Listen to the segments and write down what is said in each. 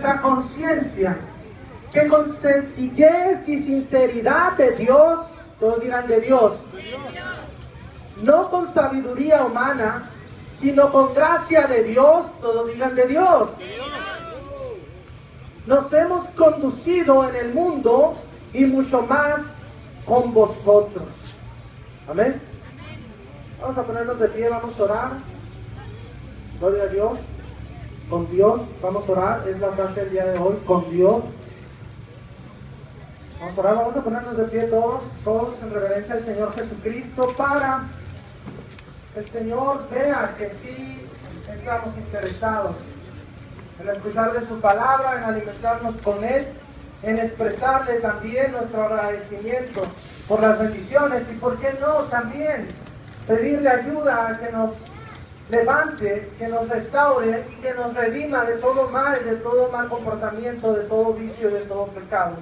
nuestra conciencia, que con sencillez y sinceridad de Dios, todos digan de Dios, no con sabiduría humana, sino con gracia de Dios, todos digan de Dios, nos hemos conducido en el mundo y mucho más con vosotros. Amén. Vamos a ponernos de pie, vamos a orar. Gloria a Dios. Con Dios, vamos a orar. Es la frase del día de hoy, con Dios. Vamos a orar, vamos a ponernos de pie todos en reverencia al Señor Jesucristo, para que el Señor vea que sí estamos interesados en escuchar de su palabra, en alimentarnos con Él, en expresarle también nuestro agradecimiento por las bendiciones y, por qué no, también pedirle ayuda a que nos levante, que nos restaure y que nos redima de todo mal comportamiento, de todo vicio, de todo pecado.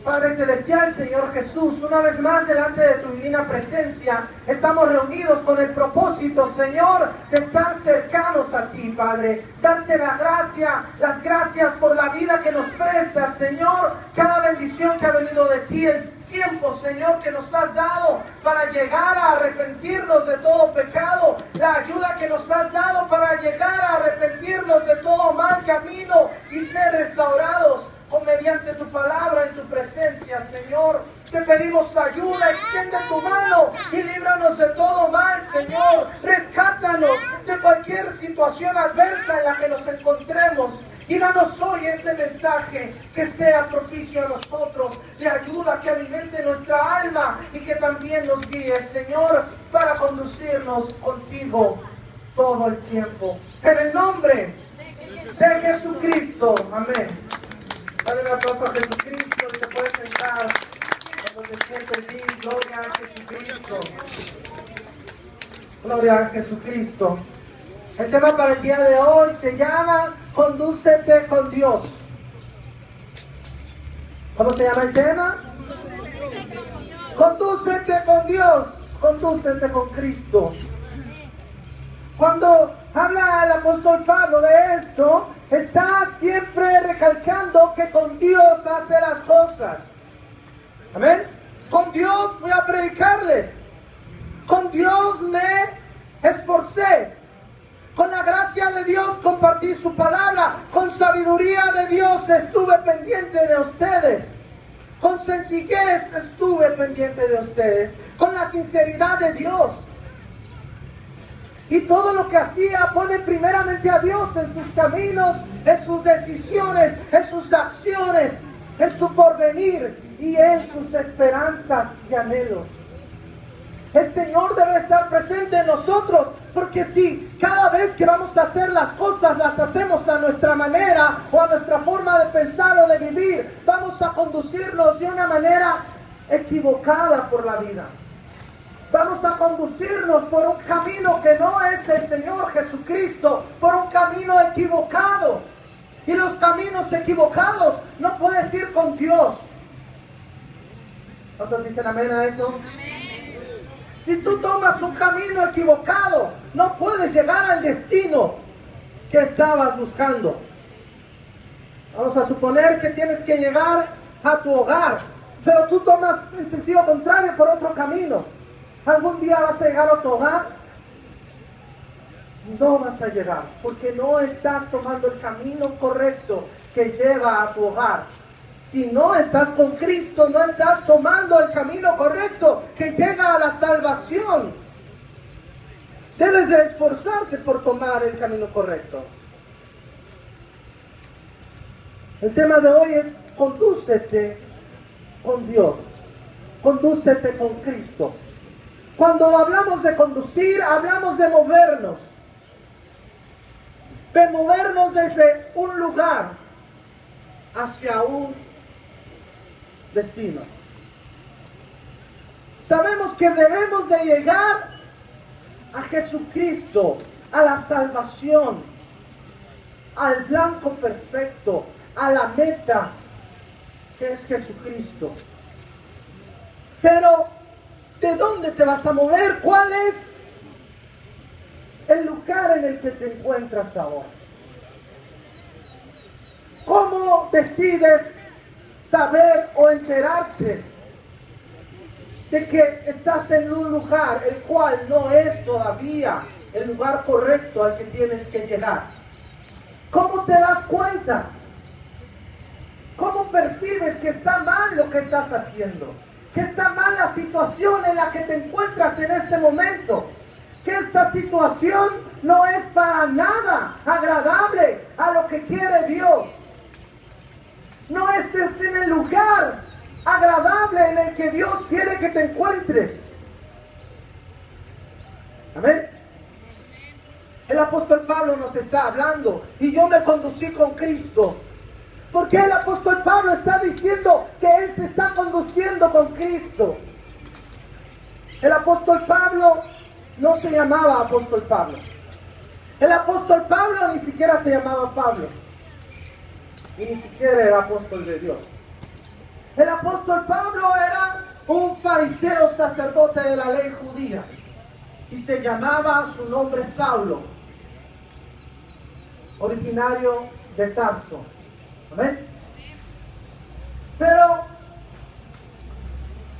Padre Celestial, Señor Jesús, una vez más delante de tu divina presencia, estamos reunidos con el propósito, Señor, de estar cercanos a ti, Padre. Darte las gracias por la vida que nos prestas, Señor, cada bendición que ha venido de ti, el tiempo, Señor, que nos has dado para llegar a arrepentirnos de todo pecado, la ayuda que nos has dado para llegar a arrepentirnos de todo mal camino y ser restaurados mediante tu palabra en tu presencia, Señor. Te pedimos ayuda, extiende tu mano y líbranos de todo mal, Señor. Rescátanos de cualquier situación adversa en la que nos encontremos. Y danos hoy ese mensaje que sea propicio a nosotros, de ayuda, que alimente nuestra alma y que también nos guíe, Señor, para conducirnos contigo todo el tiempo. En el nombre de Jesucristo. Amén. Dale un aplauso a Jesucristo y te puedes sentar cuando te sientes bien. Gloria a Jesucristo. Gloria a Jesucristo. El tema para el día de hoy se llama Condúcete con Dios. ¿Cómo se llama el tema? Condúcete con Dios. Condúcete con Cristo. Cuando habla el apóstol Pablo de esto, está siempre recalcando que con Dios hace las cosas. Amén. Con Dios voy a predicarles. Con Dios me esforcé. Con la gracia de Dios compartí su palabra. Con sabiduría de Dios estuve pendiente de ustedes. Con sencillez estuve pendiente de ustedes. Con la sinceridad de Dios. Y todo lo que hacía pone primeramente a Dios en sus caminos, en sus decisiones, en sus acciones, en su porvenir y en sus esperanzas y anhelos. El Señor debe estar presente en nosotros, porque si cada vez que vamos a hacer las cosas las hacemos a nuestra manera o a nuestra forma de pensar o de vivir, vamos a conducirnos de una manera equivocada por la vida. Vamos a conducirnos por un camino que no es el Señor Jesucristo, por un camino equivocado. Y los caminos equivocados no puedes ir con Dios. ¿Cuántos dicen amén a eso? Amén. Si tú tomas un camino equivocado, no puedes llegar al destino que estabas buscando. Vamos a suponer que tienes que llegar a tu hogar, pero tú tomas en sentido contrario por otro camino. ¿Algún día vas a llegar a tu hogar? No vas a llegar, porque no estás tomando el camino correcto que lleva a tu hogar. Si no estás con Cristo, no estás tomando el camino correcto que llega a la salvación. Debes de esforzarte por tomar el camino correcto. El tema de hoy es condúcete con Dios. Condúcete con Cristo. Cuando hablamos de conducir, hablamos de movernos. De movernos desde un lugar hacia un destino. Sabemos que debemos de llegar a Jesucristo, a la salvación, al blanco perfecto, a la meta que es Jesucristo. Pero ¿de dónde te vas a mover? ¿Cuál es el lugar en el que te encuentras ahora? ¿Cómo decides saber o enterarte de que estás en un lugar el cual no es todavía el lugar correcto al que tienes que llegar? ¿Cómo te das cuenta? ¿Cómo percibes que está mal lo que estás haciendo? Que está mal la situación en la que te encuentras en este momento. Que esta situación no es para nada agradable a lo que quiere Dios. No estés en el lugar agradable en el que Dios quiere que te encuentres. Amén. El apóstol Pablo nos está hablando, y yo me conducí con Cristo. ¿Por qué el apóstol Pablo está diciendo que él se está conduciendo con Cristo? El apóstol Pablo no se llamaba apóstol Pablo. El apóstol Pablo ni siquiera se llamaba Pablo. Y ni siquiera era apóstol de Dios. El apóstol Pablo era un fariseo sacerdote de la ley judía. Y se llamaba su nombre Saulo, originario de Tarso. ¿Amén? Pero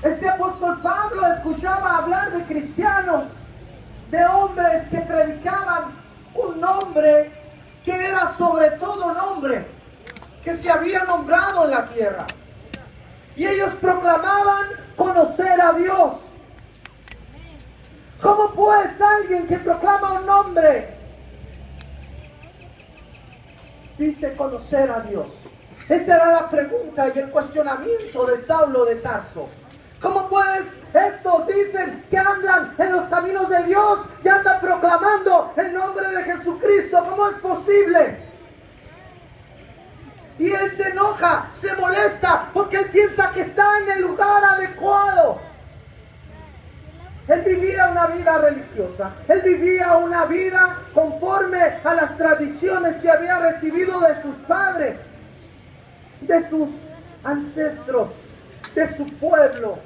este apóstol Pablo escuchaba hablar de cristianos, de hombres que predicaban un nombre que era sobre todo nombre, que se había nombrado en la tierra. Y ellos proclamaban conocer a Dios. ¿Cómo pues alguien que proclama un nombre dice conocer a Dios? Esa era la pregunta y el cuestionamiento de Saulo de Tarso. ¿Cómo pues estos dicen que andan en los caminos de Dios y andan proclamando el nombre de Jesucristo? ¿Cómo es posible? Y él se enoja, se molesta, porque él piensa que está en el lugar adecuado. Él vivía una vida religiosa, él vivía una vida conforme a las tradiciones que había recibido de sus padres, de sus ancestros, de su pueblo.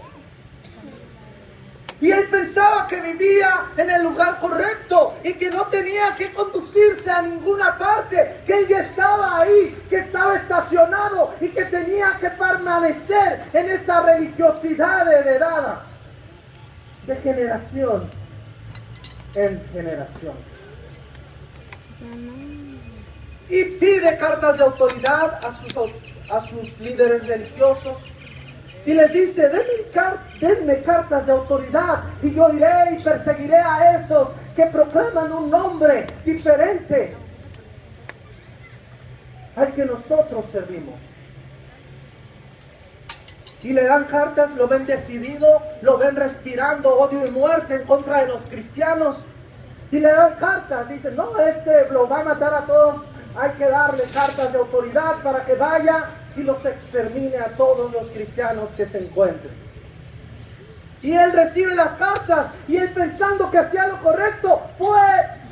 Y él pensaba que vivía en el lugar correcto y que no tenía que conducirse a ninguna parte, que él ya estaba ahí, que estaba estacionado y que tenía que permanecer en esa religiosidad heredada de generación en generación. Y pide cartas de autoridad a sus líderes religiosos y les dice: denme cartas de autoridad y yo iré y perseguiré a esos que proclaman un nombre diferente al que nosotros servimos. Y le dan cartas, lo ven decidido, lo ven respirando odio y muerte en contra de los cristianos. Y le dan cartas, dicen: no, lo va a matar a todos, hay que darle cartas de autoridad para que vaya y los extermine a todos los cristianos que se encuentren. Y él recibe las cartas, y él, pensando que hacía lo correcto, fue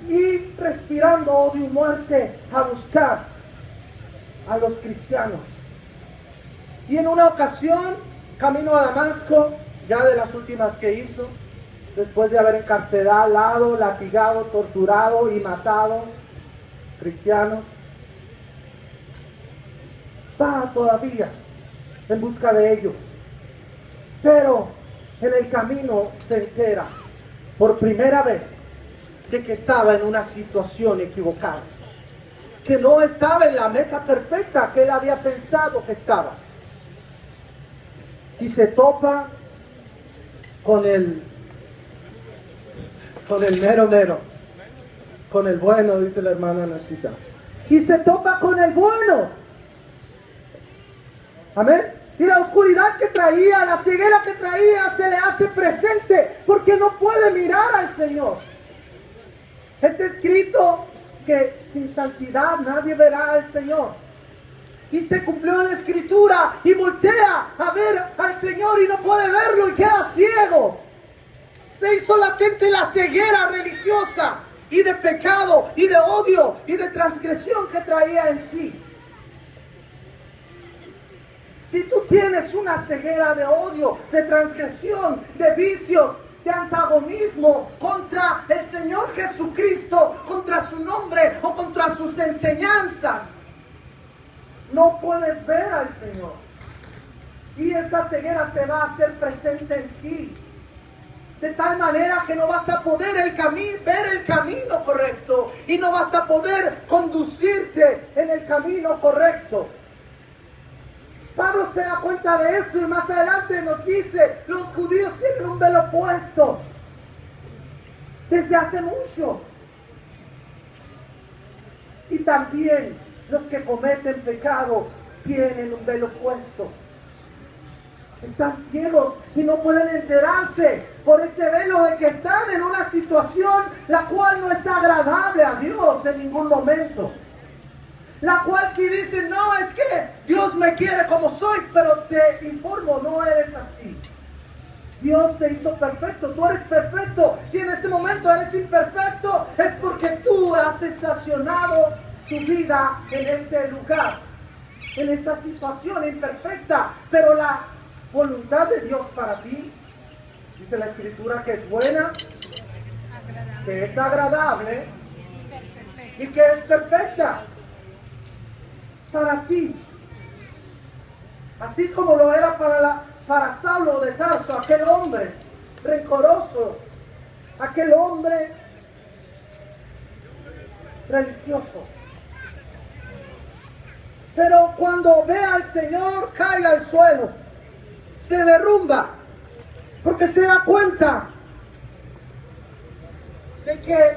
y respirando odio y muerte a buscar a los cristianos. Y en una ocasión, camino a Damasco, ya de las últimas que hizo, después de haber encarcelado, latigado, torturado y matado cristianos, va todavía en busca de ellos. Pero en el camino se entera por primera vez de que estaba en una situación equivocada, que no estaba en la meta perfecta que él había pensado que estaba. Y se topa con el mero, con el bueno, dice la hermana Nachita. Y se topa con el bueno. Amén. Y la oscuridad que traía, la ceguera que traía, se le hace presente porque no puede mirar al Señor. Es escrito que sin santidad nadie verá al Señor. Y se cumplió la escritura y voltea a ver al Señor y no puede verlo y queda ciego. Se hizo latente la ceguera religiosa y de pecado y de odio y de transgresión que traía en sí. Si tú tienes una ceguera de odio, de transgresión, de vicios, de antagonismo contra el Señor Jesucristo, contra su nombre o contra sus enseñanzas, no puedes ver al Señor. Y esa ceguera se va a hacer presente en ti. De tal manera que no vas a poder ver el camino correcto. Y no vas a poder conducirte en el camino correcto. Pablo se da cuenta de eso y más adelante nos dice, los judíos tienen un velo puesto. Desde hace mucho. Y también los que cometen pecado tienen un velo puesto. Están ciegos y no pueden enterarse por ese velo de que están en una situación la cual no es agradable a Dios en ningún momento. La cual si dicen, no, es que Dios me quiere como soy, pero te informo, no eres así. Dios te hizo perfecto, tú eres perfecto. Si en ese momento eres imperfecto, es porque tú has estacionado tu vida en ese lugar, en esa situación imperfecta. Pero la voluntad de Dios para ti, dice la Escritura, que es buena, que es agradable y que es perfecta para ti. Así como lo era para Saulo de Tarso, aquel hombre rencoroso, aquel hombre religioso. Pero cuando ve al Señor, cae al suelo, se derrumba, porque se da cuenta de que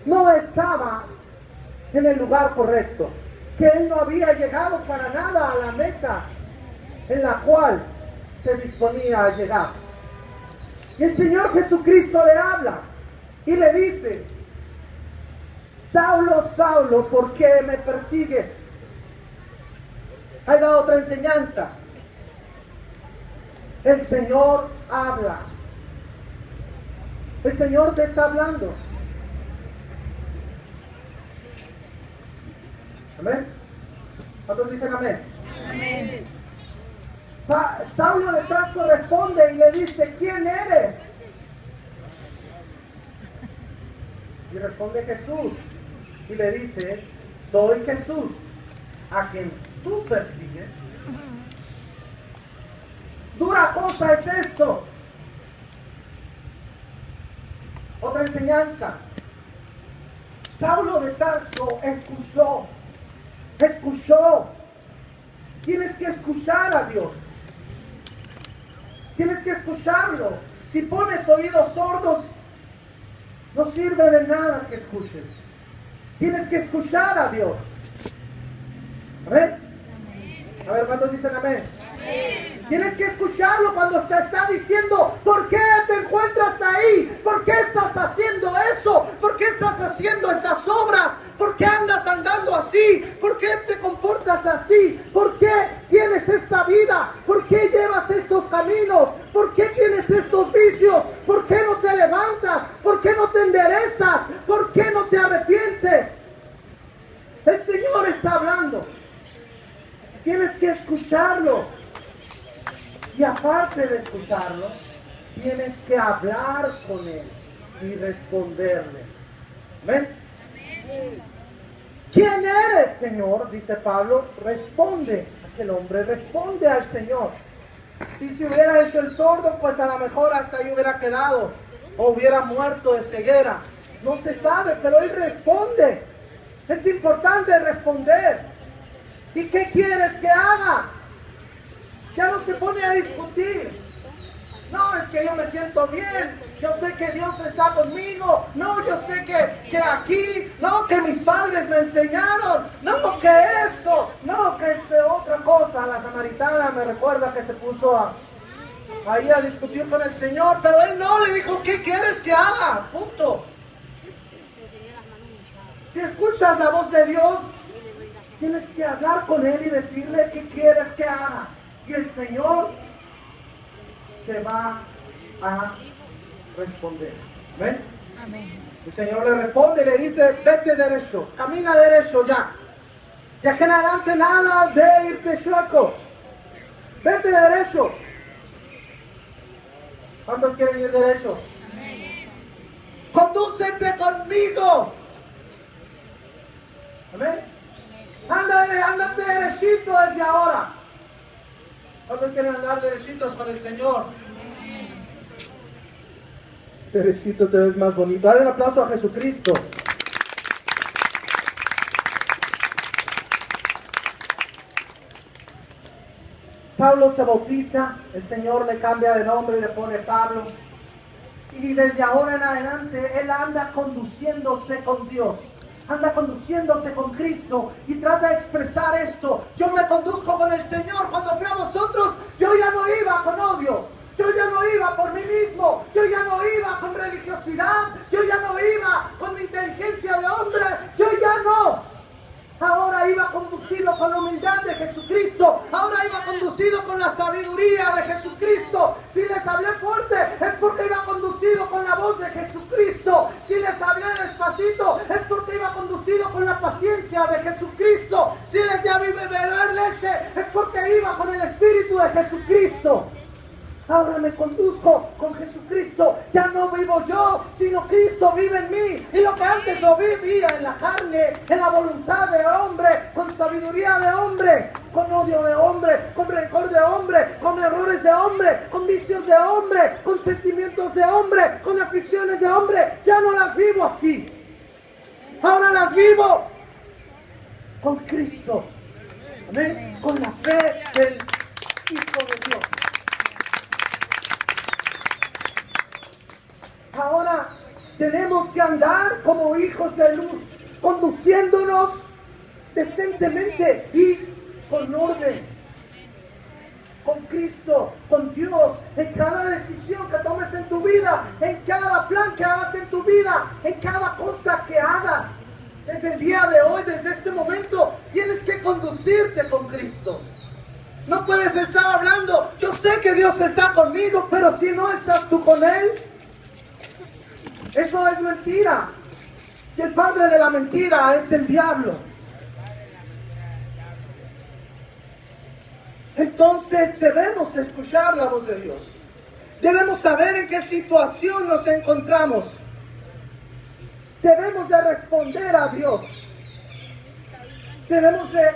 no estaba en el lugar correcto, que él no había llegado para nada a la meta en la cual se disponía a llegar. Y el Señor Jesucristo le habla y le dice, Saulo, Saulo, ¿por qué me persigues? Hay otra enseñanza. El Señor habla. El Señor te está hablando. ¿Amén? ¿Cuántos dicen amén? Amén. Saulo de Tarso responde y le dice, ¿quién eres? Y responde Jesús. Y le dice, soy Jesús, a quien tú persigues. Dura cosa es esto. Otra enseñanza. Saulo de Tarso escuchó. Tienes que escuchar a Dios. Tienes que escucharlo. Si pones oídos sordos, no sirve de nada que escuches. Tienes que escuchar a Dios. ¿Amén? A ver, ¿cuántos dicen amén? Amén. Tienes que escucharlo cuando te está diciendo, ¿por qué te encuentras ahí? ¿Por qué estás haciendo eso? ¿Por qué estás haciendo esas obras? ¿Por qué andas andando así? ¿Por qué te comportas así? ¿Por qué tienes esta vida? ¿Por qué llevas estos caminos? ¿Por qué tienes estos vicios? ¿Por qué no te levantas? ¿Por qué no te enderezas? ¿Por qué no te arrepientes? El Señor está hablando. Tienes que escucharlo. Y aparte de escucharlo, tienes que hablar con Él y responderle. ¿Ven? ¿Quién eres, Señor? Dice Pablo. Responde. Aquel hombre responde al Señor. Y si hubiera hecho el sordo, pues a lo mejor hasta ahí hubiera quedado. O hubiera muerto de ceguera. No se sabe, pero él responde. Es importante responder. ¿Y qué quieres que haga? Ya no se pone a discutir. No, es que yo me siento bien. Yo sé que Dios está conmigo. No, yo sé que aquí. No, que mis padres me enseñaron. No, que esto. No, que otra cosa. La samaritana me recuerda que se puso ahí a discutir con el Señor. Pero él no le dijo, ¿qué quieres que haga? Punto. Si escuchas la voz de Dios, tienes que hablar con Él y decirle qué quieres que haga. Y el Señor te va a responder. ¿Ven? Amén. El Señor le responde y le dice, vete derecho, camina derecho ya. De aquí en adelante nada de irte chueco. Vete derecho. ¿Cuántos quieren ir derecho? Amén. Condúcete conmigo. Amén. Ándate derechito desde ahora. ¿Cuántos quieren andar derechitos con el Señor? Derechito te ves más bonito. Dale un aplauso a Jesucristo. Pablo se bautiza, el Señor le cambia de nombre y le pone Pablo. Y desde ahora en adelante él anda conduciéndose con Dios. Anda conduciéndose con Cristo y trata de expresar esto. Yo me conduzco con el Señor. Cuando fui a vosotros, yo ya no iba con odio. Yo ya no iba por mí mismo. Yo ya no iba con religiosidad. Yo ya no iba con mi inteligencia de hombre. Yo ya no. Ahora iba conducido con la humildad de Jesucristo. Ahora iba conducido con la sabiduría de Jesucristo. Si les hablé fuerte es porque iba conducido con la voz de Jesucristo. Si les hablé despacito es porque iba conducido con la paciencia de Jesucristo. Si les di a beber leche es porque iba con el Espíritu de Jesucristo. Ahora me conduzco con Jesucristo. Ya no vivo yo, sino Cristo vive en mí. Y lo que antes lo vivía en la carne, en la voluntad de hombre, con sabiduría de hombre, con odio de hombre, con rencor de hombre, con errores de hombre, con vicios de hombre, con sentimientos de hombre, con aflicciones de hombre, ya no las vivo así. Ahora las vivo con Cristo. Amén. Con la fe del Hijo de Dios. Ahora tenemos que andar como hijos de luz, conduciéndonos decentemente y con orden, con Cristo, con Dios, en cada decisión que tomes en tu vida, en cada plan que hagas en tu vida, en cada cosa que hagas. Desde el día de hoy, desde este momento, tienes que conducirte con Cristo. No puedes estar hablando, yo sé que Dios está conmigo, pero si no estás tú con Él, eso es mentira. Y el padre de la mentira es el diablo. Entonces debemos escuchar la voz de Dios. Debemos saber en qué situación nos encontramos. Debemos de responder a Dios. Debemos de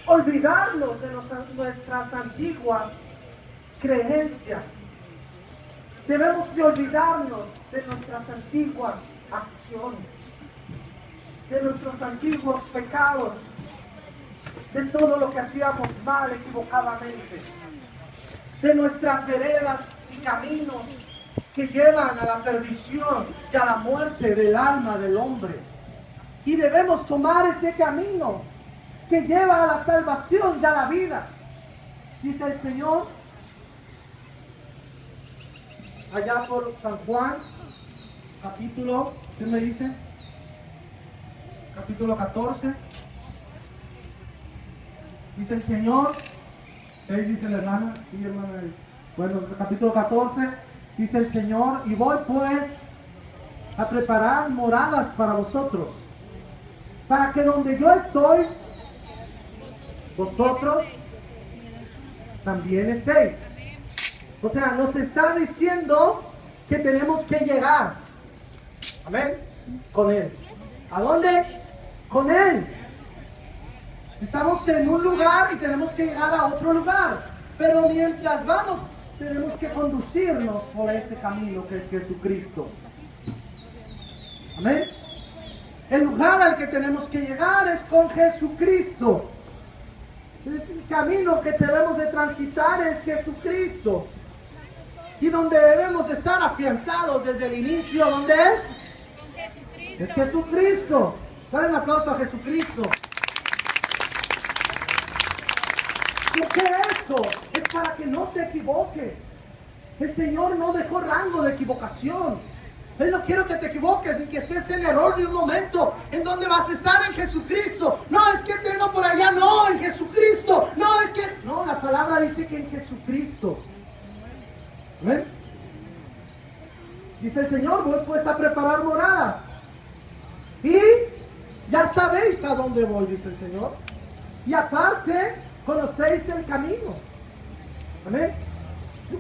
olvidarnos de nuestras antiguas creencias. Debemos de olvidarnos de nuestras antiguas acciones, de nuestros antiguos pecados, de todo lo que hacíamos mal, equivocadamente, de nuestras veredas y caminos que llevan a la perdición y a la muerte del alma del hombre. Y debemos tomar ese camino que lleva a la salvación y a la vida. Dice el Señor, allá por San Juan, capítulo, ¿qué me dice? Capítulo 14. Dice el Señor, dice la hermana, sí, hermana. Bueno, capítulo 14, dice el Señor, y voy pues a preparar moradas para vosotros, para que donde yo estoy, vosotros también estéis. O sea, nos está diciendo que tenemos que llegar. Amén. Con Él. ¿A dónde? Con Él. Estamos en un lugar y tenemos que llegar a otro lugar. Pero mientras vamos, tenemos que conducirnos por este camino que es Jesucristo. Amén. El lugar al que tenemos que llegar es con Jesucristo. El camino que debemos de transitar es Jesucristo. Y donde debemos estar afianzados desde el inicio, ¿dónde es? Es Jesucristo. Dale un aplauso a Jesucristo. ¿Por qué esto? Es para que no te equivoques. El Señor no dejó rango de equivocación. Él no quiere que te equivoques ni que estés en error ni un momento. ¿En dónde vas a estar? En Jesucristo. No, es que tengo por allá. No, en Jesucristo. No, es que... No, la palabra dice que en Jesucristo. ¿Ven? Dice el Señor, voy pues a preparar morada. Y ya sabéis a dónde voy, dice el Señor. Y aparte, conocéis el camino. Amén.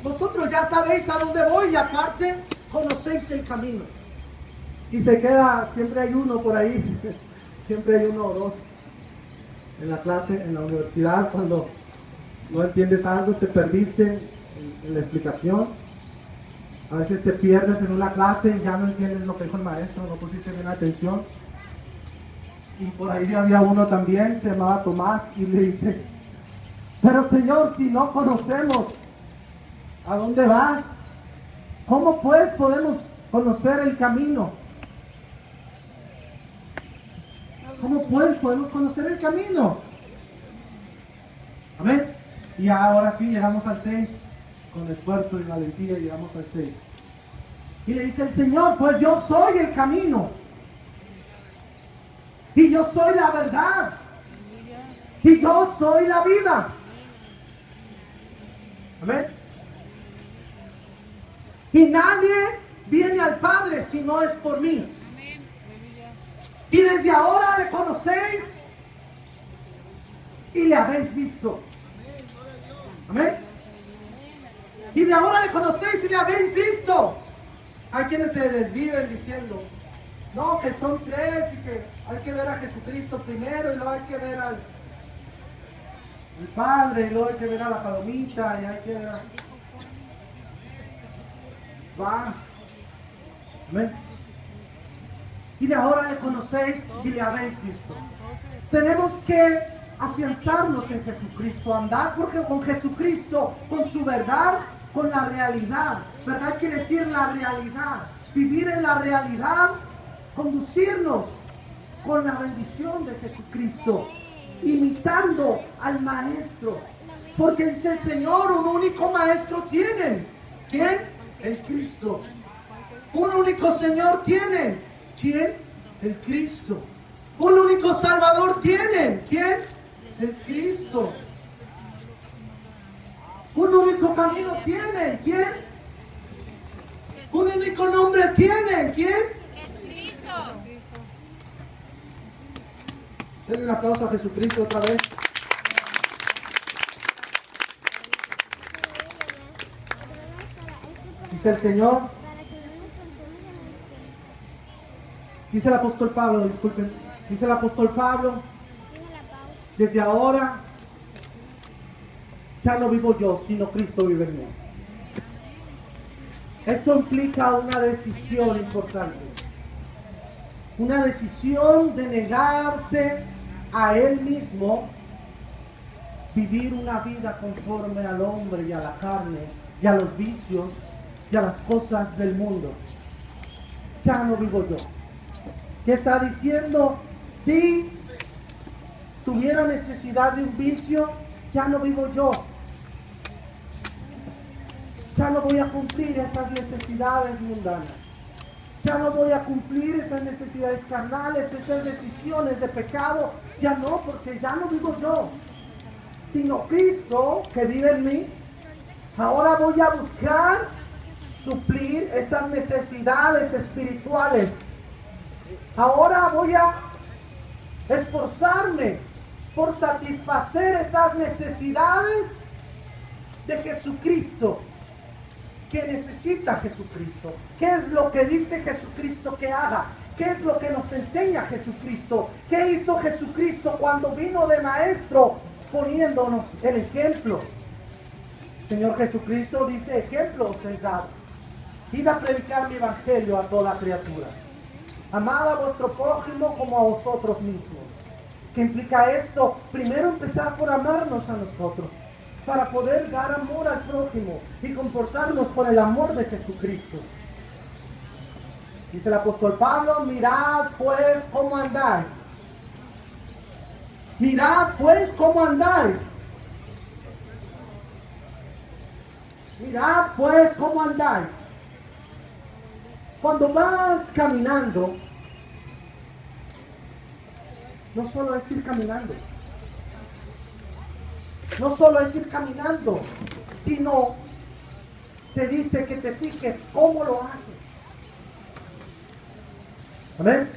Vosotros ya sabéis a dónde voy y aparte conocéis el camino. Y se queda, siempre hay uno por ahí, siempre hay uno o dos. en la clase, en la universidad, cuando no entiendes algo, te perdiste en la explicación. A veces te pierdes en una clase y ya no entiendes lo que dijo el maestro, no pusiste bien atención. Y por ahí había uno también, se llamaba Tomás, y le dice, pero Señor, si no conocemos a dónde vas, ¿cómo pues podemos conocer el camino? ¿Cómo pues podemos conocer el camino? Amén. Y ahora sí, llegamos al 6, con esfuerzo y valentía llegamos al 6. Y le dice el Señor, pues yo soy el camino. Y yo soy la verdad. Y yo soy la vida. Amén. Y nadie viene al Padre si no es por mí. Y desde ahora le conocéis y le habéis visto. Amén. Y de ahora le conocéis y le habéis visto. Hay quienes se desviven diciendo, no, que son tres y que hay que ver a Jesucristo primero y luego hay que ver al Padre y luego hay que ver a la palomita y hay que ver a... Va. Amén. Y de ahora le conocéis y le habéis visto. Tenemos que afianzarnos en Jesucristo, andar porque con Jesucristo, con su verdad, con la realidad. Verdad quiere decir la realidad. Vivir en la realidad, conducirnos con la bendición de Jesucristo, imitando al Maestro. Porque dice el Señor, un único Maestro tienen. ¿Quién? El Cristo. Un único Señor tienen. ¿Quién? El Cristo. Un único Salvador tienen. ¿Quién? El Cristo. Un único camino tienen. ¿Quién? Un único nombre tienen. ¿Quién? El Cristo. Denle un aplauso a Jesucristo otra vez. Dice el Señor. Dice el apóstol Pablo, disculpen. Dice el apóstol Pablo, desde ahora ya no vivo yo, sino Cristo vive en mí. Esto implica una decisión importante. Una decisión de negarse a Él mismo, vivir una vida conforme al hombre y a la carne, y a los vicios, y a las cosas del mundo. Ya no vivo yo. ¿Qué está diciendo? Si tuviera necesidad de un vicio, ya no vivo yo. Ya no voy a cumplir esas necesidades mundanas. Ya no voy a cumplir esas necesidades carnales, esas decisiones de pecado. Ya no, porque ya no vivo yo, sino Cristo que vive en mí. Ahora voy a buscar suplir esas necesidades espirituales. Ahora voy a esforzarme por satisfacer esas necesidades de Jesucristo. ¿Qué necesita Jesucristo? ¿Qué es lo que dice Jesucristo que haga? ¿Qué es lo que nos enseña Jesucristo? ¿Qué hizo Jesucristo cuando vino de Maestro poniéndonos el ejemplo? Señor Jesucristo dice, ejemplo os he dado. Id a predicar mi evangelio a toda criatura. Amad a vuestro prójimo como a vosotros mismos. ¿Qué implica esto? Primero empezar por amarnos a nosotros, para poder dar amor al prójimo y comportarnos con el amor de Jesucristo. Dice el apóstol Pablo, mirad pues cómo andáis. Mirad pues cómo andáis. Mirad pues cómo andáis. Cuando vas caminando, no solo es ir caminando, no solo es ir caminando, sino te dice que te fijes cómo lo haces. Amén.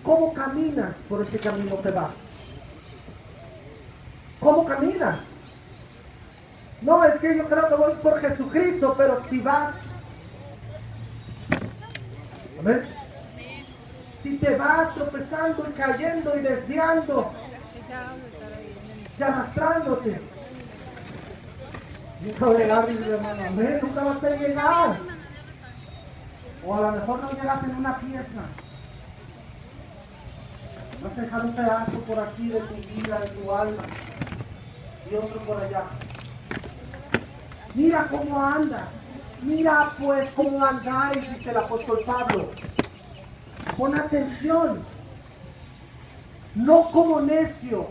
¿Cómo caminas por ese camino que vas? ¿Cómo caminas? No, es que yo creo que voy por Jesucristo, pero si vas... Amén. si te vas tropezando y cayendo y desviando y arrastrándote. Nunca vas a llegar, dice mi hermano, amén, nunca vas a llegar. O a lo mejor no llegas en una pieza. Vas a dejar un pedazo por aquí de tu vida, de tu alma, y otro por allá. Mira cómo anda. Mira pues cómo andáis, dice el apóstol Pablo. Pon atención. No como necio.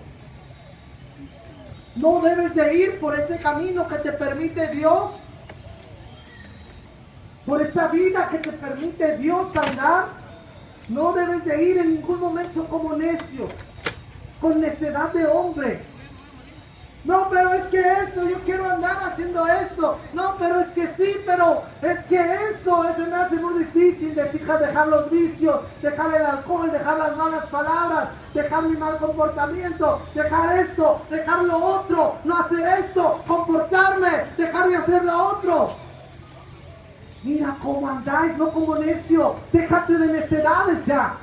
No debes de ir por ese camino que te permite Dios. Por esa vida que te permite Dios andar. No debes de ir en ningún momento como necio. Con necedad de hombre. No, pero es que esto, yo quiero andar haciendo esto. No, pero es que sí, pero es que esto se me hace muy difícil. Dejar los vicios, dejar el alcohol, dejar las malas palabras, dejar mi mal comportamiento, dejar esto, dejar lo otro, no hacer esto, comportarme, dejar de hacer lo otro. Mira cómo andáis, no como necio. Déjate de necedades ya.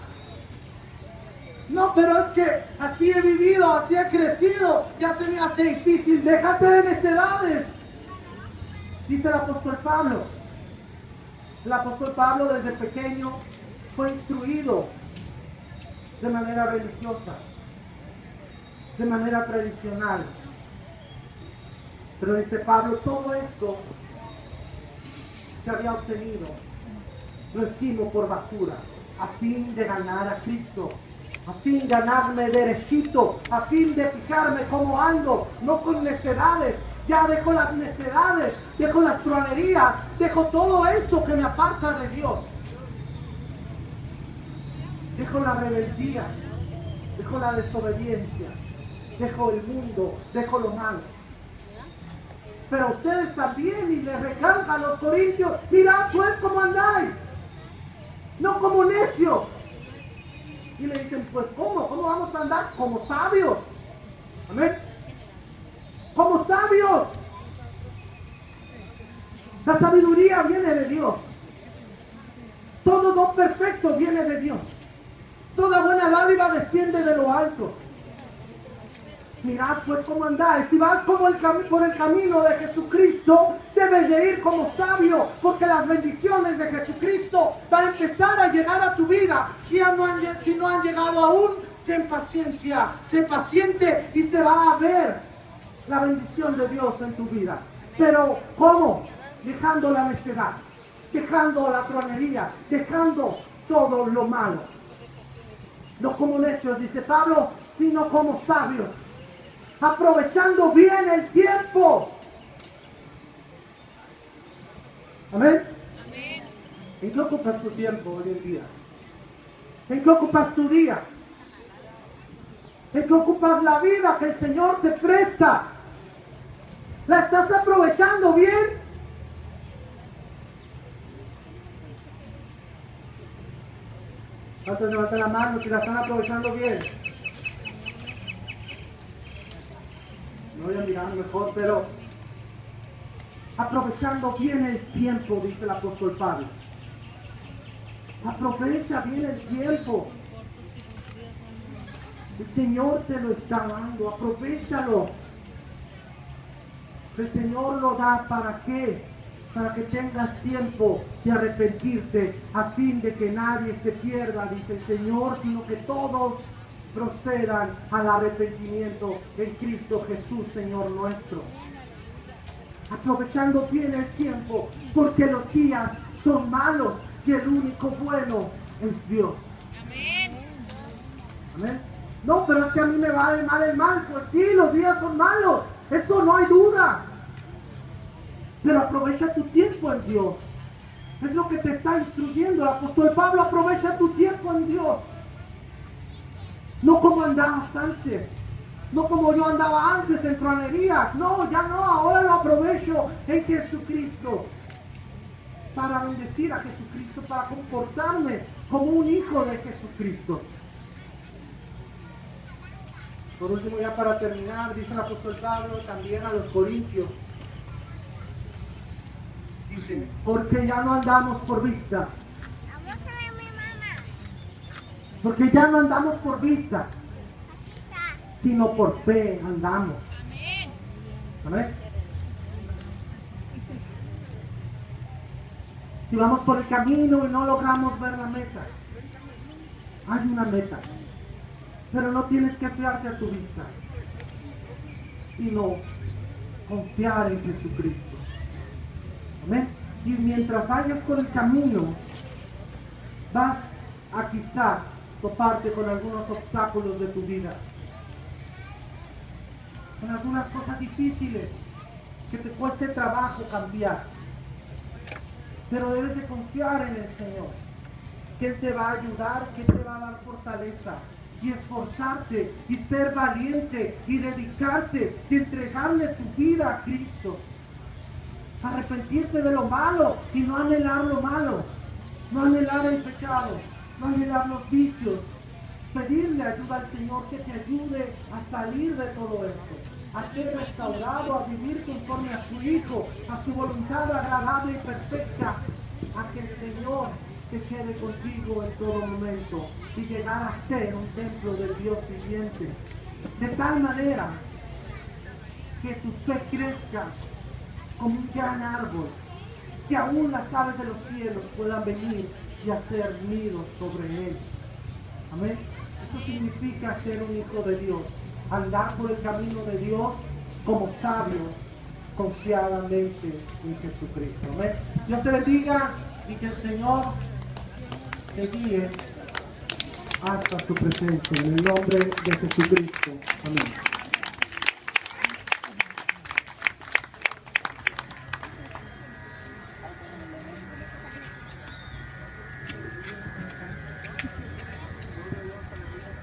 No, pero es que así he vivido, así he crecido, ya se me hace difícil. Déjate de necedades. Dice el apóstol Pablo. El apóstol Pablo desde pequeño fue instruido de manera religiosa, de manera tradicional. Pero dice Pablo, todo esto que había obtenido, lo estimo por basura, a fin de ganar a Cristo. A fin de ganarme derechito, a fin de fijarme cómo ando, no con necedades. Ya dejo las necedades, dejo las truanerías, dejo todo eso que me aparta de Dios. Dejo la rebeldía, dejo la desobediencia, dejo el mundo, dejo lo malo. Pero ustedes también, y les recalcan a los corintios, mirad pues cómo andáis, no como necios. Y le dicen, pues ¿cómo? ¿Cómo vamos a andar? Como sabios. Amén. Como sabios. La sabiduría viene de Dios. Todo don perfecto viene de Dios. Toda buena dádiva desciende de lo alto. Mirad pues cómo andáis. Si vas por el camino de Jesucristo, debes de ir como sabio, porque las bendiciones de Jesucristo van a empezar a llegar a tu vida. Si no han llegado aún, ten paciencia, sé paciente y se va a ver la bendición de Dios en tu vida. Pero ¿cómo? Dejando la necedad, dejando la truanería, dejando todo lo malo. No como necios, dice Pablo, sino como sabios, aprovechando bien el tiempo. Amén. Amén. ¿En qué ocupas tu tiempo hoy en día? ¿En qué ocupas tu día? ¿En qué ocupas la vida que el Señor te presta? ¿La estás aprovechando bien? ¿Cuántos levantan la mano si la están aprovechando bien? No voy a mirar mejor, pero aprovechando bien el tiempo, dice el apóstol Pablo. Aprovecha bien el tiempo. El Señor te lo está dando, aprovechalo. El Señor lo da ¿para qué? Para que tengas tiempo de arrepentirte, a fin de que nadie se pierda, dice el Señor, sino que todos procedan al arrepentimiento en Cristo Jesús, Señor nuestro. Aprovechando bien el tiempo, porque los días son malos y el único bueno es Dios. Amén. Amén. No, pero es que a mí me va de mal el mal. Pues sí, los días son malos, eso no hay duda. Pero aprovecha tu tiempo en Dios. Es lo que te está instruyendo el apóstol Pablo. Aprovecha tu tiempo en Dios. No como andabas antes. No como yo andaba antes en truanerías. No, ya no. Ahora lo aprovecho en Jesucristo. Para bendecir a Jesucristo. Para comportarme como un hijo de Jesucristo. Por último, ya para terminar, dice el apóstol Pablo también a los corintios. Dice, porque ya no andamos por vista, Porque ya no andamos por vista, sino por fe andamos. Amén. Si vamos por el camino y no logramos ver la meta, hay una meta. Pero no tienes que fiarte a tu vista, sino confiar en Jesucristo. Amén. Y mientras vayas por el camino, vas a quizás toparte con algunos obstáculos de tu vida, con algunas cosas difíciles que te cueste trabajo cambiar. Pero debes de confiar en el Señor, que Él te va a ayudar, que Él te va a dar fortaleza, y esforzarte, y ser valiente, y dedicarte, y entregarle tu vida a Cristo. Arrepentirte de lo malo, y no anhelar lo malo, no anhelar el pecado, no anhelar los vicios. Pedirle ayuda al Señor que te ayude a salir de todo esto, a ser restaurado, a vivir conforme a su Hijo, a su voluntad agradable y perfecta, a que el Señor se quede contigo en todo momento y llegar a ser un templo del Dios viviente, de tal manera que tu fe crezca como un gran árbol, que aún las aves de los cielos puedan venir y hacer nidos sobre él. Amén. Eso significa ser un hijo de Dios, andar por el camino de Dios como sabios, confiadamente en Jesucristo. Amén. Dios te bendiga y que el Señor te guíe hasta su presencia. En el nombre de Jesucristo. Amén.